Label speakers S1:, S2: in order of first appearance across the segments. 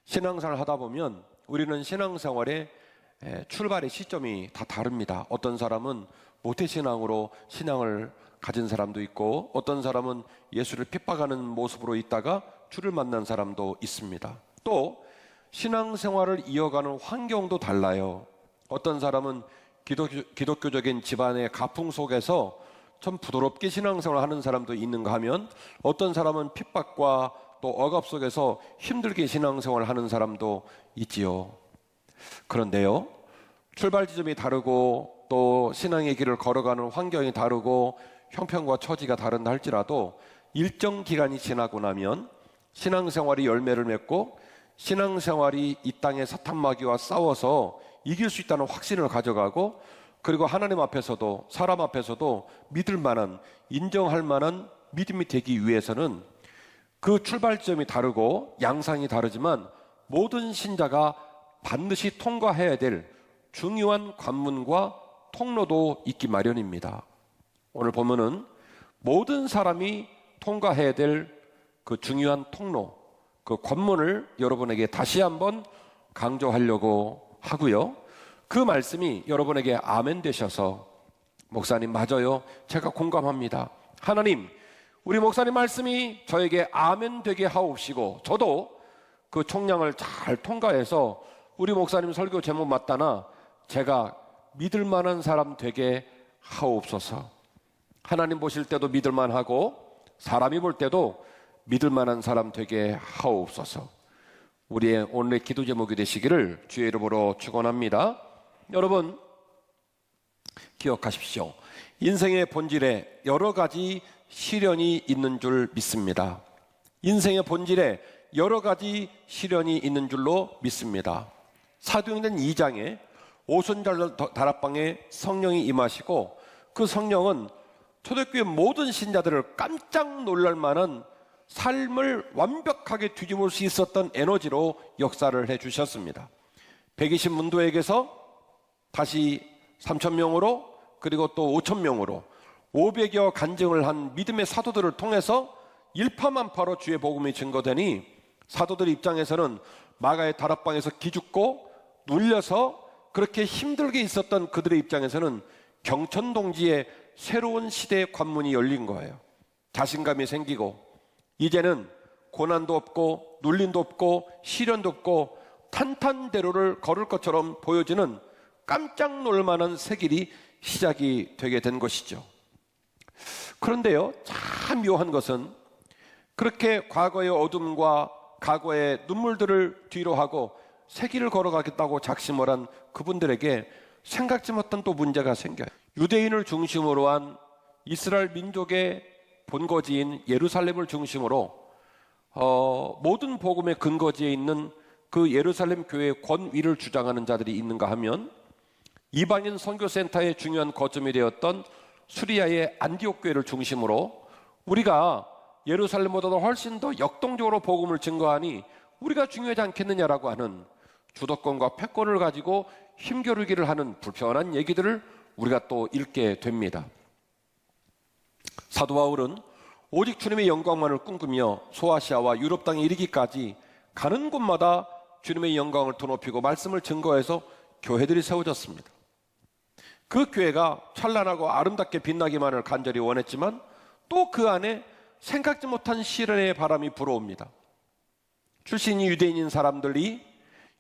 S1: 신앙생활을 하다 보면 우리는 신앙생활의 출발의 시점이 다 다릅니다. 어떤 사람은 모태신앙으로 신앙을 가진 사람도 있고, 어떤 사람은 예수를 핍박하는 모습으로 있다가 주를 만난 사람도 있습니다. 또 신앙생활을 이어가는 환경도 달라요. 어떤 사람은 기독교적인 집안의 가풍 속에서 참 부드럽게 신앙생활을 하는 사람도 있는가 하면, 어떤 사람은 핍박과 또 억압 속에서 힘들게 신앙생활을 하는 사람도 있지요. 그런데요, 출발 지점이 다르고 또 신앙의 길을 걸어가는 환경이 다르고 형편과 처지가 다른다 할지라도 일정 기간이 지나고 나면 신앙생활이 열매를 맺고 신앙생활이 이 땅의 사탄마귀와 싸워서 이길 수 있다는 확신을 가져가고, 그리고 하나님 앞에서도 사람 앞에서도 믿을 만한, 인정할 만한 믿음이 되기 위해서는 그 출발점이 다르고 양상이 다르지만 모든 신자가 반드시 통과해야 될 중요한 관문과 통로도 있기 마련입니다. 오늘 보면은 모든 사람이 통과해야 될 그 중요한 통로, 그 관문을 여러분에게 다시 한번 강조하려고 하고요. 그 말씀이 여러분에게 아멘 되셔서, 목사님 맞아요, 제가 공감합니다, 하나님 우리 목사님 말씀이 저에게 아멘 되게 하옵시고 저도 그 총량을 잘 통과해서 우리 목사님 설교 제목 맞다나 제가 믿을 만한 사람 되게 하옵소서. 하나님 보실 때도 믿을 만하고 사람이 볼 때도 믿을 만한 사람 되게 하옵소서. 우리의 오늘의 기도 제목이 되시기를 주의 이름으로 축원합니다. 여러분 기억하십시오. 인생의 본질에 여러 가지 시련이 있는 줄 믿습니다. 인생의 본질에 여러 가지 시련이 있는 줄로 믿습니다. 사도행전 2장에 오순절 다락방에 성령이 임하시고, 그 성령은 초대교회 모든 신자들을 깜짝 놀랄 만한 삶을 완벽하게 뒤집을 수 있었던 에너지로 역사를 해주셨습니다. 120문도에게서 다시 3,000명으로, 그리고 또 5,000명으로 500여 간증을 한 믿음의 사도들을 통해서 일파만파로 주의 복음이 증거되니, 사도들 입장에서는 마가의 다락방에서 기죽고 눌려서 그렇게 힘들게 있었던 그들의 입장에서는 경천동지의 새로운 시대의 관문이 열린 거예요. 자신감이 생기고, 이제는 고난도 없고 눌림도 없고 시련도 없고 탄탄대로를 걸을 것처럼 보여지는 깜짝 놀만한 새 길이 시작이 되게 된 것이죠. 그런데요, 참 묘한 것은 그렇게 과거의 어둠과 과거의 눈물들을 뒤로 하고 새 길을 걸어가겠다고 작심을 한 그분들에게 생각지 못한 또 문제가 생겨요. 유대인을 중심으로 한 이스라엘 민족의 본거지인 예루살렘을 중심으로 모든 복음의 근거지에 있는 그 예루살렘 교회의 권위를 주장하는 자들이 있는가 하면, 이방인 선교센터의 중요한 거점이 되었던 수리아의 안디옥 교회를 중심으로 우리가 예루살렘보다도 훨씬 더 역동적으로 복음을 증거하니 우리가 중요하지 않겠느냐라고 하는 주도권과 패권을 가지고 힘겨루기를 하는 불편한 얘기들을 우리가 또 읽게 됩니다. 사도 바울은 오직 주님의 영광만을 꿈꾸며 소아시아와 유럽 땅에 이르기까지 가는 곳마다 주님의 영광을 드높이고 말씀을 증거해서 교회들이 세워졌습니다. 그 교회가 찬란하고 아름답게 빛나기만을 간절히 원했지만 또 그 안에 생각지 못한 시련의 바람이 불어옵니다. 출신이 유대인인 사람들이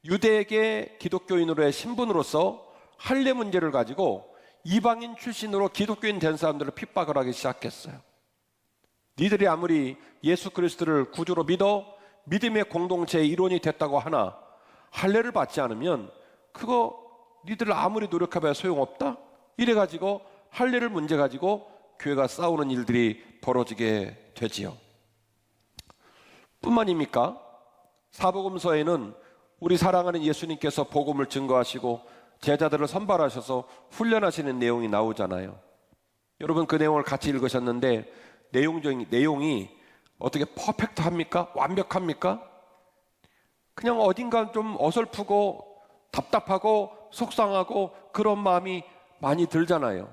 S1: 유대계 기독교인으로의 신분으로서 할례 문제를 가지고 이방인 출신으로 기독교인 된 사람들을 핍박을 하기 시작했어요. 니들이 아무리 예수 그리스도를 구주로 믿어 믿음의 공동체의 일원이 됐다고 하나 할례를 받지 않으면 그거 니들 아무리 노력해봐야 소용없다? 이래가지고 할례를 문제 가지고 교회가 싸우는 일들이 벌어지게 되지요. 뿐만입니까? 사복음서에는 우리 사랑하는 예수님께서 복음을 증거하시고 제자들을 선발하셔서 훈련하시는 내용이 나오잖아요. 여러분 그 내용을 같이 읽으셨는데 내용이 어떻게 퍼펙트합니까? 완벽합니까? 그냥 어딘가 좀 어설프고 답답하고 속상하고 그런 마음이 많이 들잖아요.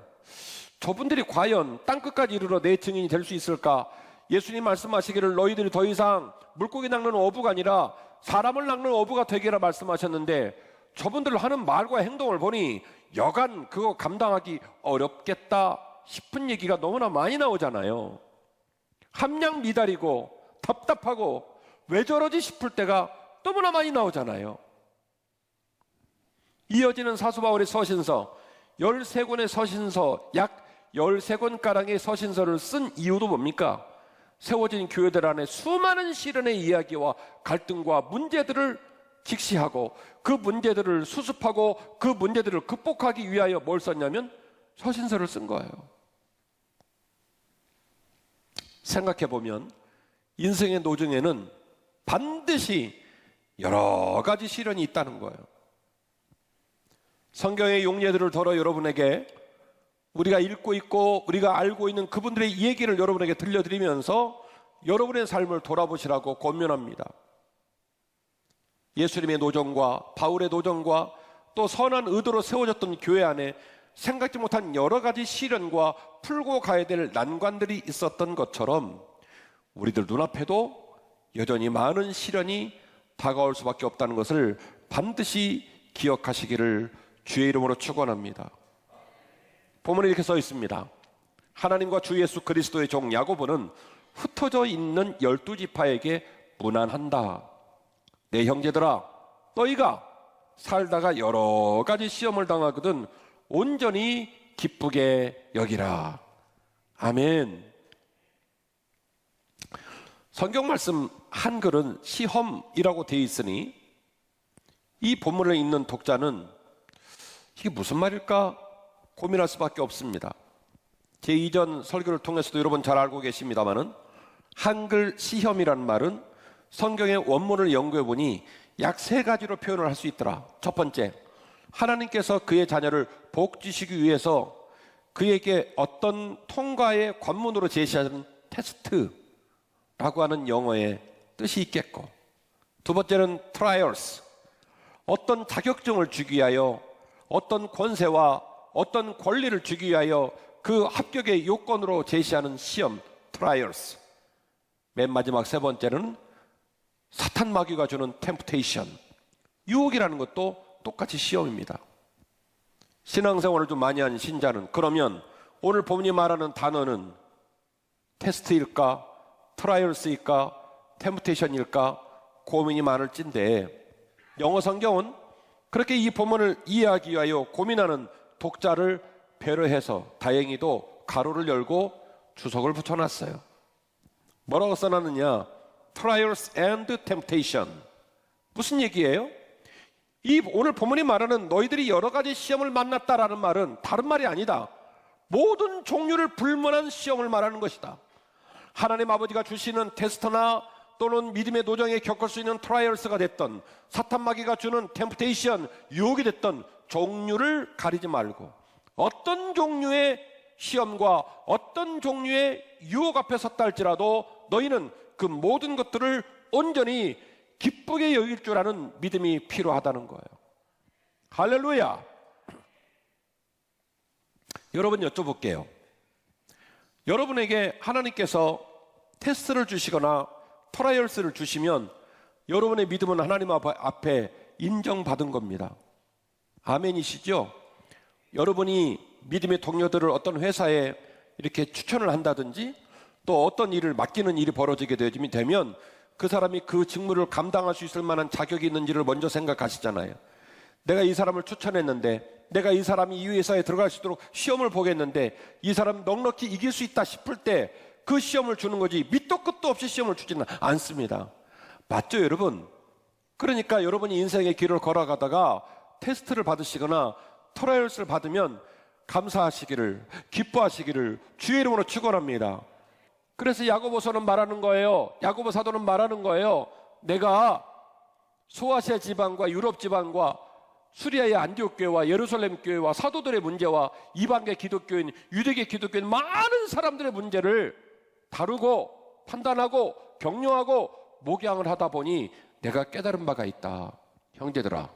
S1: 저분들이 과연 땅끝까지 이르러 내 증인이 될 수 있을까? 예수님 말씀하시기를 너희들이 더 이상 물고기 낚는 어부가 아니라 사람을 낚는 어부가 되기라 말씀하셨는데, 저분들 하는 말과 행동을 보니 여간 그거 감당하기 어렵겠다 싶은 얘기가 너무나 많이 나오잖아요. 함량 미달이고 답답하고 왜 저러지 싶을 때가 너무나 많이 나오잖아요. 이어지는 사도 바울의 서신서 13권의 서신서, 약 13권가량의 서신서를 쓴 이유도 뭡니까? 세워진 교회들 안에 수많은 시련의 이야기와 갈등과 문제들을 직시하고 그 문제들을 수습하고 그 문제들을 극복하기 위하여 뭘 썼냐면 서신서를 쓴 거예요. 생각해보면 인생의 노중에는 반드시 여러 가지 시련이 있다는 거예요. 성경의 용례들을 들어 여러분에게 우리가 읽고 있고 우리가 알고 있는 그분들의 얘기를 여러분에게 들려드리면서 여러분의 삶을 돌아보시라고 권면합니다. 예수님의 노정과 바울의 노정과 또 선한 의도로 세워졌던 교회 안에 생각지 못한 여러 가지 시련과 풀고 가야 될 난관들이 있었던 것처럼 우리들 눈앞에도 여전히 많은 시련이 다가올 수밖에 없다는 것을 반드시 기억하시기를 주의 이름으로 축원합니다. 본문에 이렇게 써 있습니다. 하나님과 주 예수 그리스도의 종 야고보는 흩어져 있는 12지파에게 문안한다. 내 형제들아, 너희가 살다가 여러 가지 시험을 당하거든 온전히 기쁘게 여기라. 아멘. 성경 말씀 한글은 시험이라고 되어 있으니 이 본문을 읽는 독자는 이게 무슨 말일까 고민할 수밖에 없습니다. 제 이전 설교를 통해서도 여러분 잘 알고 계십니다마는 한글 시험이라는 말은 성경의 원문을 연구해 보니 약 3가지로 표현을 할 수 있더라. 첫 번째, 하나님께서 그의 자녀를 복 주시기 위해서 그에게 어떤 통과의 관문으로 제시하는 테스트라고 하는 영어의 뜻이 있겠고, 두 번째는 trials, 어떤 자격증을 주기 위하여 어떤 권세와 어떤 권리를 주기 위하여 그 합격의 요건으로 제시하는 시험, trials. 맨 마지막 3번째는 사탄 마귀가 주는 temptation, 유혹이라는 것도 똑같이 시험입니다. 신앙생활을 좀 많이 한 신자는 그러면 오늘 본문이 말하는 단어는 테스트일까, 트라이얼스일까, 템프테이션일까 고민이 많을진데, 영어 성경은 그렇게 이 본문을 이해하기 위하여 고민하는 독자를 배려해서 다행히도 가로를 열고 주석을 붙여놨어요. 뭐라고 써놨느냐? Trials and Temptation. 무슨 얘기예요? 이 오늘 본문이 말하는 너희들이 여러 가지 시험을 만났다라는 말은 다른 말이 아니다. 모든 종류를 불문한 시험을 말하는 것이다. 하나님 아버지가 주시는 테스트나 또는 믿음의 노정에 겪을 수 있는 트라이얼스가 됐던, 사탄 마귀가 주는 템프테이션, 유혹이 됐던 종류를 가리지 말고 어떤 종류의 시험과 어떤 종류의 유혹 앞에 섰다 할지라도 너희는 그 모든 것들을 온전히 기쁘게 여길 줄 아는 믿음이 필요하다는 거예요. 할렐루야. 여러분 여쭤볼게요. 여러분에게 하나님께서 테스트를 주시거나 트라이얼스를 주시면 여러분의 믿음은 하나님 앞에 인정받은 겁니다. 아멘이시죠? 여러분이 믿음의 동료들을 어떤 회사에 이렇게 추천을 한다든지 또 어떤 일을 맡기는 일이 벌어지게 되면 그 사람이 그 직무를 감당할 수 있을 만한 자격이 있는지를 먼저 생각하시잖아요. 내가 이 사람을 추천했는데, 내가 이 사람이 이 회사에 들어갈 수 있도록 시험을 보겠는데 이 사람 넉넉히 이길 수 있다 싶을 때 그 시험을 주는 거지 밑도 끝도 없이 시험을 주지는 않습니다. 맞죠, 여러분? 그러니까 여러분이 인생의 길을 걸어가다가 테스트를 받으시거나 트라이얼스를 받으면 감사하시기를, 기뻐하시기를 주의 이름으로 축원합니다. 그래서 야고보서는 말하는 거예요. 야고보 사도는 말하는 거예요. 내가 소아시아 지방과 유럽 지방과 수리아의 안디옥 교회와 예루살렘 교회와 사도들의 문제와 이방계 기독교인, 유대계 기독교인 많은 사람들의 문제를 다루고 판단하고 격려하고 목양을 하다 보니 내가 깨달은 바가 있다. 형제들아,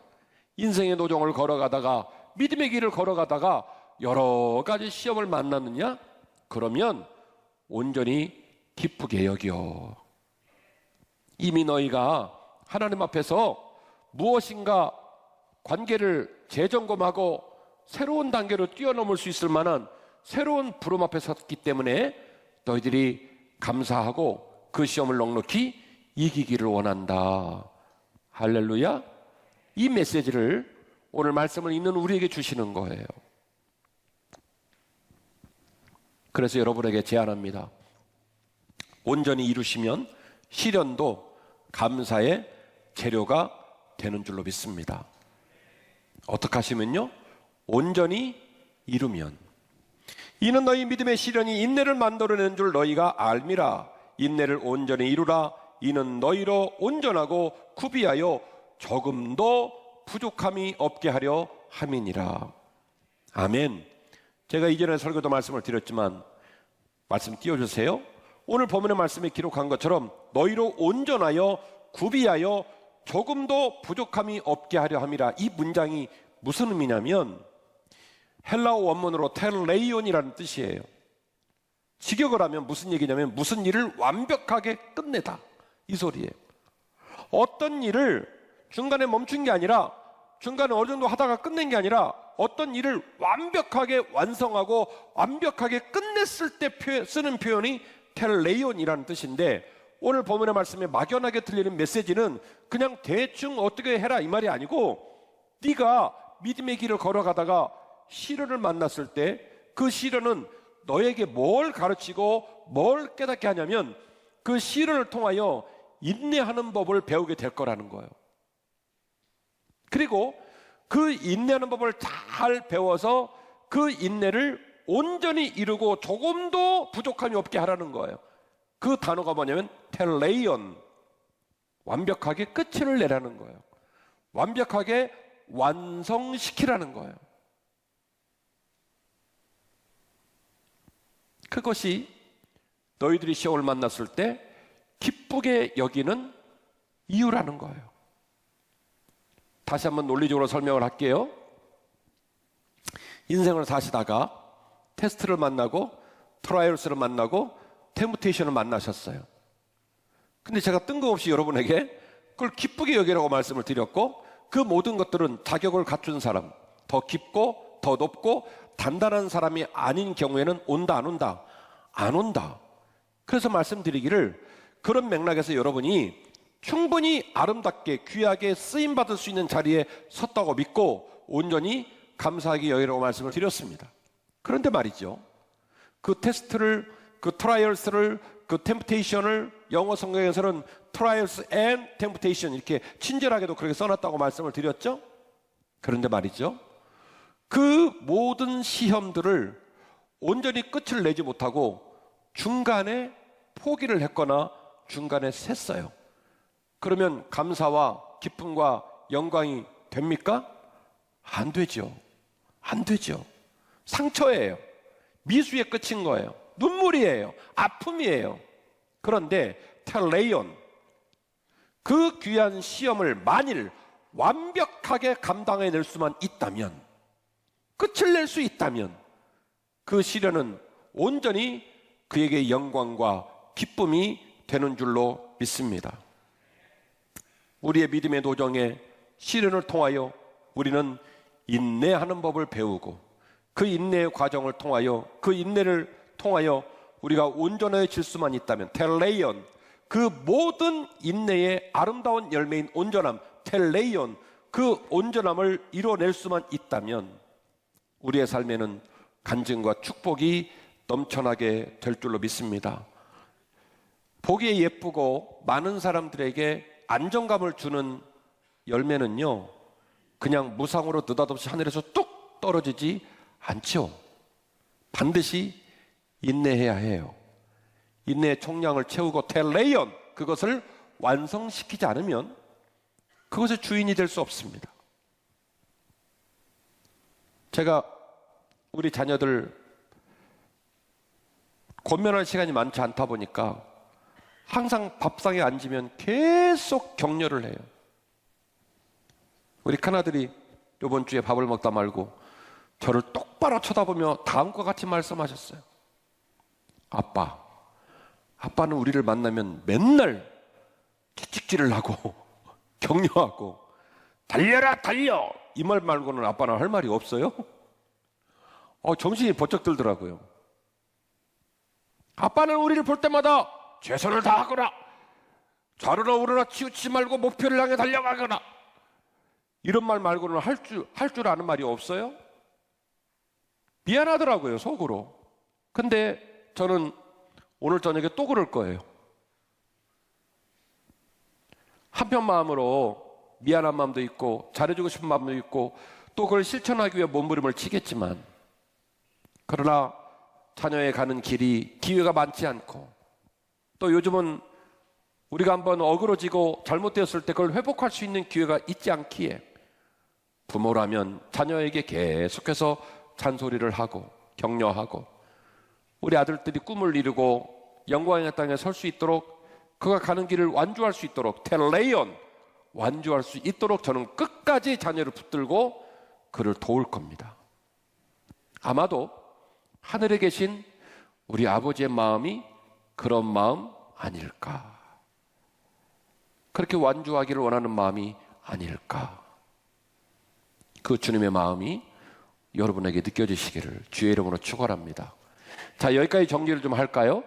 S1: 인생의 노정을 걸어가다가, 믿음의 길을 걸어가다가 여러 가지 시험을 만났느냐? 그러면 온전히 기쁘게 여겨. 이미 너희가 하나님 앞에서 무엇인가 관계를 재점검하고 새로운 단계로 뛰어넘을 수 있을 만한 새로운 부름 앞에 섰기 때문에 너희들이 감사하고 그 시험을 넉넉히 이기기를 원한다. 할렐루야. 이 메시지를 오늘 말씀을 읽는 우리에게 주시는 거예요. 그래서 여러분에게 제안합니다. 온전히 이루시면 시련도 감사의 재료가 되는 줄로 믿습니다. 어떻게 하시면요? 온전히 이루면. 이는 너희 믿음의 시련이 인내를 만들어내는 줄 너희가 알미라. 인내를 온전히 이루라. 이는 너희로 온전하고 구비하여 조금도 부족함이 없게 하려 함이니라. 아멘. 제가 이전에 설교도 말씀을 드렸지만 말씀 띄워주세요. 오늘 본문의 말씀에 기록한 것처럼 너희로 온전하여 구비하여 조금도 부족함이 없게 하려 함이라. 이 문장이 무슨 의미냐면 헬라어 원문으로 텔레이온이라는 뜻이에요. 직역을 하면 무슨 얘기냐면 무슨 일을 완벽하게 끝내다, 이 소리예요. 어떤 일을 중간에 멈춘 게 아니라, 중간에 어느 정도 하다가 끝낸 게 아니라 어떤 일을 완벽하게 완성하고 완벽하게 끝냈을 때 쓰는 표현이 텔레이온이라는 뜻인데, 오늘 본문의 말씀에 막연하게 들리는 메시지는 그냥 대충 어떻게 해라 이 말이 아니고, 네가 믿음의 길을 걸어가다가 시련을 만났을 때 그 시련은 너에게 뭘 가르치고 뭘 깨닫게 하냐면 그 시련을 통하여 인내하는 법을 배우게 될 거라는 거예요. 그리고 그 인내하는 법을 잘 배워서 그 인내를 온전히 이루고 조금도 부족함이 없게 하라는 거예요. 그 단어가 뭐냐면 텔레이온, 완벽하게 끝을 내라는 거예요. 완벽하게 완성시키라는 거예요. 그것이 너희들이 시험을 만났을 때 기쁘게 여기는 이유라는 거예요. 다시 한번 논리적으로 설명을 할게요. 인생을 사시다가 테스트를 만나고 트라이얼스를 만나고 템프테이션을 만나셨어요. 근데 제가 뜬금없이 여러분에게 그걸 기쁘게 여기라고 말씀을 드렸고, 그 모든 것들은 자격을 갖춘 사람, 더 깊고 더 높고 단단한 사람이 아닌 경우에는 온다 안 온다? 안 온다. 그래서 말씀드리기를, 그런 맥락에서 여러분이 충분히 아름답게 귀하게 쓰임받을 수 있는 자리에 섰다고 믿고 온전히 감사하게 여기라고 말씀을 드렸습니다. 그런데 말이죠, 그 테스트를, 그 트라이얼스를, 그 템프테이션을 영어 성경에서는 트라이얼스 앤 템프테이션 이렇게 친절하게도 그렇게 써놨다고 말씀을 드렸죠. 그런데 말이죠, 그 모든 시험들을 온전히 끝을 내지 못하고 중간에 포기를 했거나 중간에 샜어요. 그러면 감사와 기쁨과 영광이 됩니까? 안 되죠. 안 되죠. 상처예요. 미수의 끝인 거예요. 눈물이에요. 아픔이에요. 그런데 텔레이온, 그 귀한 시험을 만일 완벽하게 감당해낼 수만 있다면, 끝을 낼 수 있다면 그 시련은 온전히 그에게 영광과 기쁨이 되는 줄로 믿습니다. 우리의 믿음의 도정에 시련을 통하여 우리는 인내하는 법을 배우고, 그 인내의 과정을 통하여, 그 인내를 통하여 우리가 온전해질 수만 있다면, 텔레이온, 그 모든 인내의 아름다운 열매인 온전함, 텔레이온, 그 온전함을 이뤄낼 수만 있다면 우리의 삶에는 간증과 축복이 넘쳐나게 될 줄로 믿습니다. 보기에 예쁘고 많은 사람들에게 안정감을 주는 열매는요, 그냥 무상으로 느닷없이 하늘에서 뚝 떨어지지 않죠. 반드시 인내해야 해요. 인내의 총량을 채우고 텔레이온, 그것을 완성시키지 않으면 그것의 주인이 될 수 없습니다. 제가 우리 자녀들 권면할 시간이 많지 않다 보니까 항상 밥상에 앉으면 계속 격려를 해요. 우리 큰아들이 이번 주에 밥을 먹다 말고 저를 똑바로 쳐다보며 다음과 같이 말씀하셨어요. 아빠, 아빠는 우리를 만나면 맨날 채찍질을 하고 격려하고 달려라 달려 이 말 말고는 아빠는 할 말이 없어요. 정신이 번쩍 들더라고요. 아빠는 우리를 볼 때마다 최선을 다하거나 좌로나 우로나 치우치지 말고 목표를 향해 달려가거나 이런 말 말고는 할 줄 아는 말이 없어요. 미안하더라고요, 속으로. 근데 저는 오늘 저녁에 또 그럴 거예요. 한편 마음으로 미안한 마음도 있고 잘해주고 싶은 마음도 있고 또 그걸 실천하기 위해 몸부림을 치겠지만, 그러나 자녀에 가는 길이 기회가 많지 않고, 또 요즘은 우리가 한번 어그러지고 잘못되었을 때 그걸 회복할 수 있는 기회가 있지 않기에 부모라면 자녀에게 계속해서 잔소리를 하고 격려하고, 우리 아들들이 꿈을 이루고 영광의 땅에 설 수 있도록, 그가 가는 길을 완주할 수 있도록, 텔레이온 완주할 수 있도록 저는 끝까지 자녀를 붙들고 그를 도울 겁니다. 아마도 하늘에 계신 우리 아버지의 마음이 그런 마음 아닐까, 그렇게 완주하기를 원하는 마음이 아닐까, 그 주님의 마음이 여러분에게 느껴지시기를 주의 이름으로 축원합니다. 자, 여기까지 정리를 좀 할까요?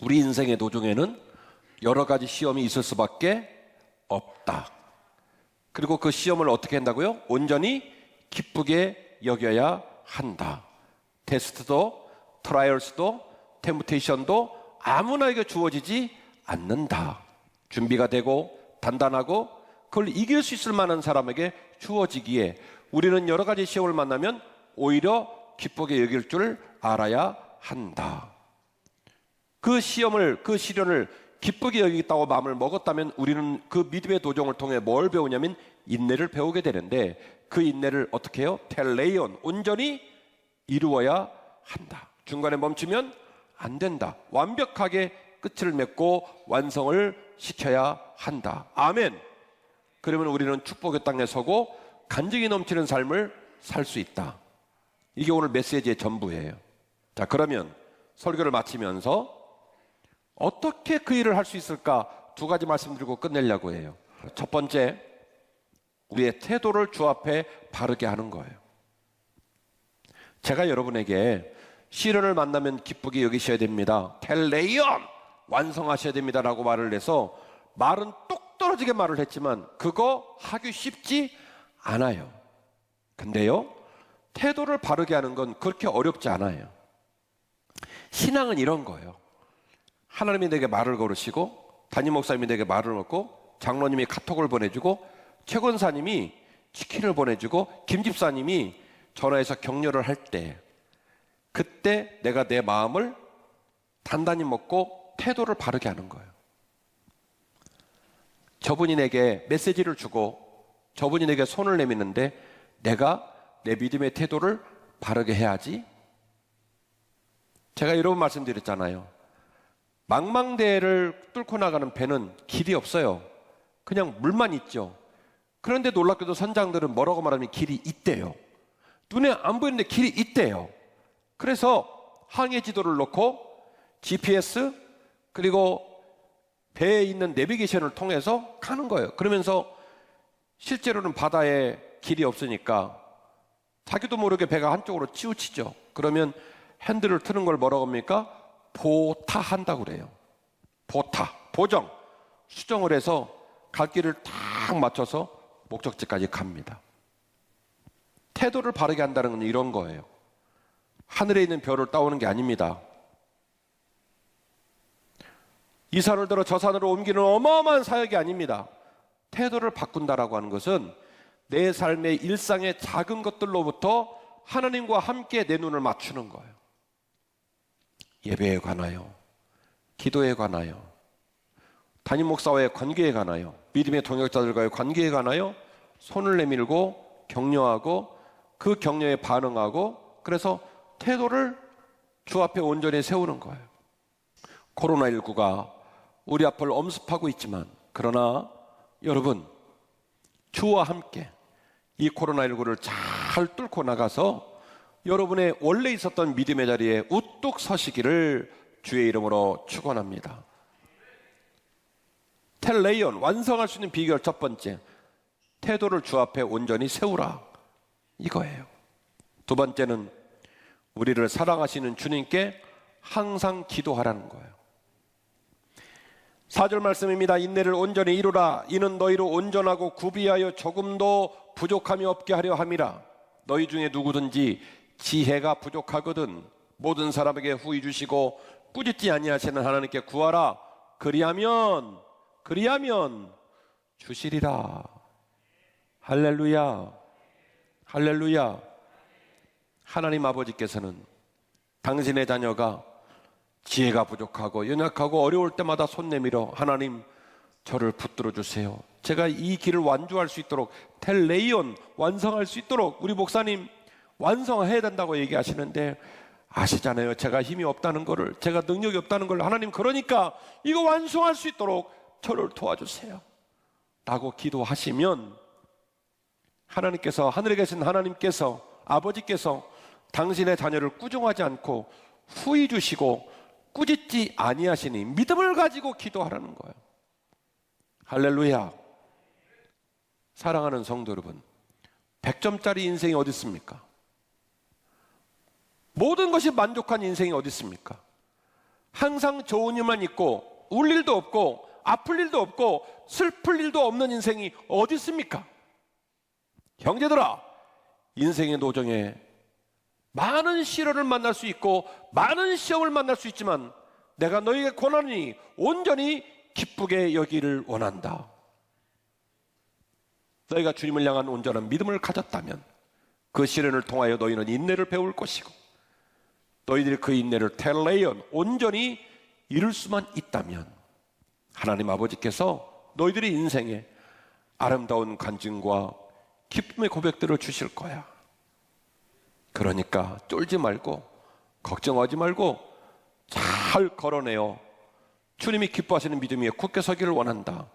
S1: 우리 인생의 도중에는 여러 가지 시험이 있을 수밖에 없다. 그리고 그 시험을 어떻게 한다고요? 온전히 기쁘게 여겨야 한다. 테스트도, 트라이얼스도, 템프테이션도 아무나에게 주어지지 않는다. 준비가 되고 단단하고 그걸 이길 수 있을 만한 사람에게 주어지기에 우리는 여러 가지 시험을 만나면 오히려 기쁘게 여길 줄 알아야 한다. 그 시험을, 그 시련을 기쁘게 여기겠다고 마음을 먹었다면 우리는 그 믿음의 도정을 통해 뭘 배우냐면 인내를 배우게 되는데, 그 인내를 어떻게 해요? 텔레이온, 온전히 이루어야 한다. 중간에 멈추면 안 된다. 완벽하게 끝을 맺고 완성을 시켜야 한다. 아멘. 그러면 우리는 축복의 땅에 서고 간증이 넘치는 삶을 살 수 있다. 이게 오늘 메시지의 전부예요. 자, 그러면 설교를 마치면서 어떻게 그 일을 할 수 있을까 두 가지 말씀드리고 끝내려고 해요. 첫 번째, 우리의 태도를 주 앞에 바르게 하는 거예요. 제가 여러분에게 시련을 만나면 기쁘게 여기셔야 됩니다, 텔레이온 완성하셔야 됩니다 라고 말을 해서 말은 똑 떨어지게 말을 했지만 그거 하기 쉽지 않아요. 근데요, 태도를 바르게 하는 건 그렇게 어렵지 않아요. 신앙은 이런 거예요. 하나님이 내게 말을 걸으시고, 담임 목사님이 내게 말을 걸고, 장로님이 카톡을 보내주고, 최 권사님이 치킨을 보내주고, 김 집사님이 전화해서 격려를 할 때, 그때 내가 내 마음을 단단히 먹고 태도를 바르게 하는 거예요. 저분이 내게 메시지를 주고 저분이 내게 손을 내미는데 내가 내 믿음의 태도를 바르게 해야지. 제가 여러 번 말씀드렸잖아요. 망망대해를 뚫고 나가는 배는 길이 없어요. 그냥 물만 있죠. 그런데 놀랍게도 선장들은 뭐라고 말하면 길이 있대요. 눈에 안 보이는데 길이 있대요. 그래서 항해 지도를 놓고 GPS 그리고 배에 있는 내비게이션을 통해서 가는 거예요. 그러면서 실제로는 바다에 길이 없으니까 자기도 모르게 배가 한쪽으로 치우치죠. 그러면 핸들을 트는 걸 뭐라고 합니까? 보타한다고 그래요. 보타, 보정, 수정을 해서 갈 길을 딱 맞춰서 목적지까지 갑니다. 태도를 바르게 한다는 건 이런 거예요. 하늘에 있는 별을 따오는 게 아닙니다. 이 산을 들어 저 산으로 옮기는 어마어마한 사역이 아닙니다. 태도를 바꾼다라고 하는 것은 내 삶의 일상의 작은 것들로부터 하나님과 함께 내 눈을 맞추는 거예요. 예배에 관하여, 기도에 관하여, 담임 목사와의 관계에 관하여, 믿음의 동역자들과의 관계에 관하여 손을 내밀고 격려하고 그 격려에 반응하고, 그래서 태도를 주 앞에 온전히 세우는 거예요. 코로나19가 우리 앞을 엄습하고 있지만, 그러나 여러분, 주와 함께 이 코로나19를 잘 뚫고 나가서 여러분의 원래 있었던 믿음의 자리에 우뚝 서시기를 주의 이름으로 축원합니다. 텔레이온, 완성할 수 있는 비결 첫 번째, 태도를 주 앞에 온전히 세우라, 이거예요. 두 번째는 우리를 사랑하시는 주님께 항상 기도하라는 거예요. 4절 말씀입니다. 인내를 온전히 이루라. 이는 너희로 온전하고 구비하여 조금도 부족함이 없게 하려 함이라. 너희 중에 누구든지 지혜가 부족하거든 모든 사람에게 후히 주시고 꾸짖지 아니하시는 하나님께 구하라. 그리하면 주시리라. 할렐루야, 할렐루야. 하나님 아버지께서는 당신의 자녀가 지혜가 부족하고 연약하고 어려울 때마다 손 내밀어 하나님 저를 붙들어 주세요. 제가 이 길을 완주할 수 있도록, 텔레이온, 완성할 수 있도록 우리 목사님 완성해야 된다고 얘기하시는데, 아시잖아요. 제가 힘이 없다는 거를, 제가 능력이 없다는 걸. 하나님, 그러니까 이거 완성할 수 있도록 저를 도와주세요 라고 기도하시면 하나님께서, 하늘에 계신 하나님께서, 아버지께서 당신의 자녀를 꾸중하지 않고 후히 주시고 꾸짖지 아니하시니 믿음을 가지고 기도하라는 거예요. 할렐루야. 사랑하는 성도 여러분, 100점짜리 인생이 어디 있습니까? 모든 것이 만족한 인생이 어디 있습니까? 항상 좋은 일만 있고 울 일도 없고 아플 일도 없고 슬플 일도 없는 인생이 어디 있습니까? 형제들아, 인생의 노정에 많은 시련을 만날 수 있고 많은 시험을 만날 수 있지만 내가 너희에게 권하니 온전히 기쁘게 여기를 원한다. 너희가 주님을 향한 온전한 믿음을 가졌다면 그 시련을 통하여 너희는 인내를 배울 것이고, 너희들이 그 인내를 텔레이온, 온전히 이룰 수만 있다면 하나님 아버지께서 너희들의 인생에 아름다운 간증과 기쁨의 고백들을 주실 거야. 그러니까 쫄지 말고 걱정하지 말고 잘 걸어내어 주님이 기뻐하시는 믿음 위에 굳게 서기를 원한다.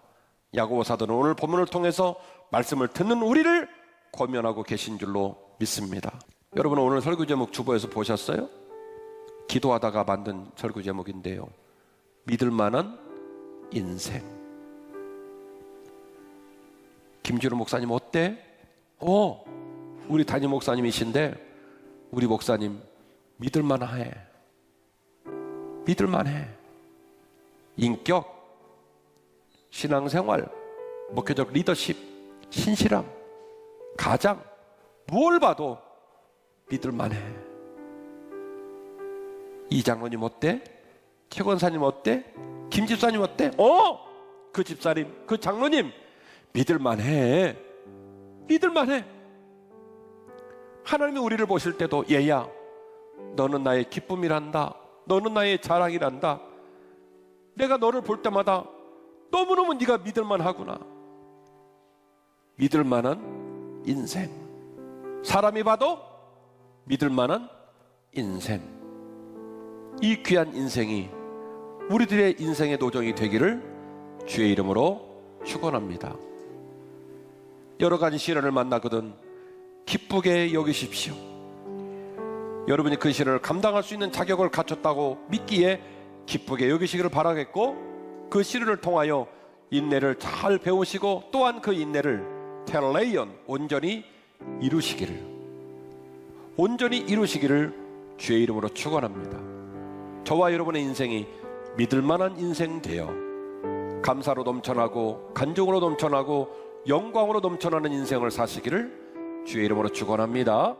S1: 야고보 사도는 오늘 본문을 통해서 말씀을 듣는 우리를 권면하고 계신 줄로 믿습니다. 여러분, 오늘 설교 제목 주보에서 보셨어요? 기도하다가 만든 설교 제목인데요, 믿을 만한 인생. 김준호 목사님 어때? 우리 담임 목사님이신데 우리 목사님 믿을만해. 믿을만해. 인격, 신앙생활, 목회적 리더십, 신실함, 가장, 뭘 봐도 믿을만해. 이 장로님 어때? 최 권사님 어때? 김 집사님 어때? 그 집사님, 그 장로님 믿을만해. 믿을만해. 하나님이 우리를 보실 때도 얘야, 너는 나의 기쁨이란다. 너는 나의 자랑이란다. 내가 너를 볼 때마다 너무너무 네가 믿을만하구나. 믿을만한 인생. 사람이 봐도 믿을만한 인생. 이 귀한 인생이 우리들의 인생의 노정이 되기를 주의 이름으로 축원합니다. 여러 가지 시련을 만나거든 기쁘게 여기십시오. 여러분이 그 시련을 감당할 수 있는 자격을 갖췄다고 믿기에 기쁘게 여기시기를 바라겠고, 그 시련을 통하여 인내를 잘 배우시고 또한 그 인내를 텔레이온, 온전히 이루시기를 주의 이름으로 축원합니다. 저와 여러분의 인생이 믿을만한 인생 되어 감사로 넘쳐나고 간증으로 넘쳐나고 영광으로 넘쳐나는 인생을 사시기를 주의 이름으로 축원합니다.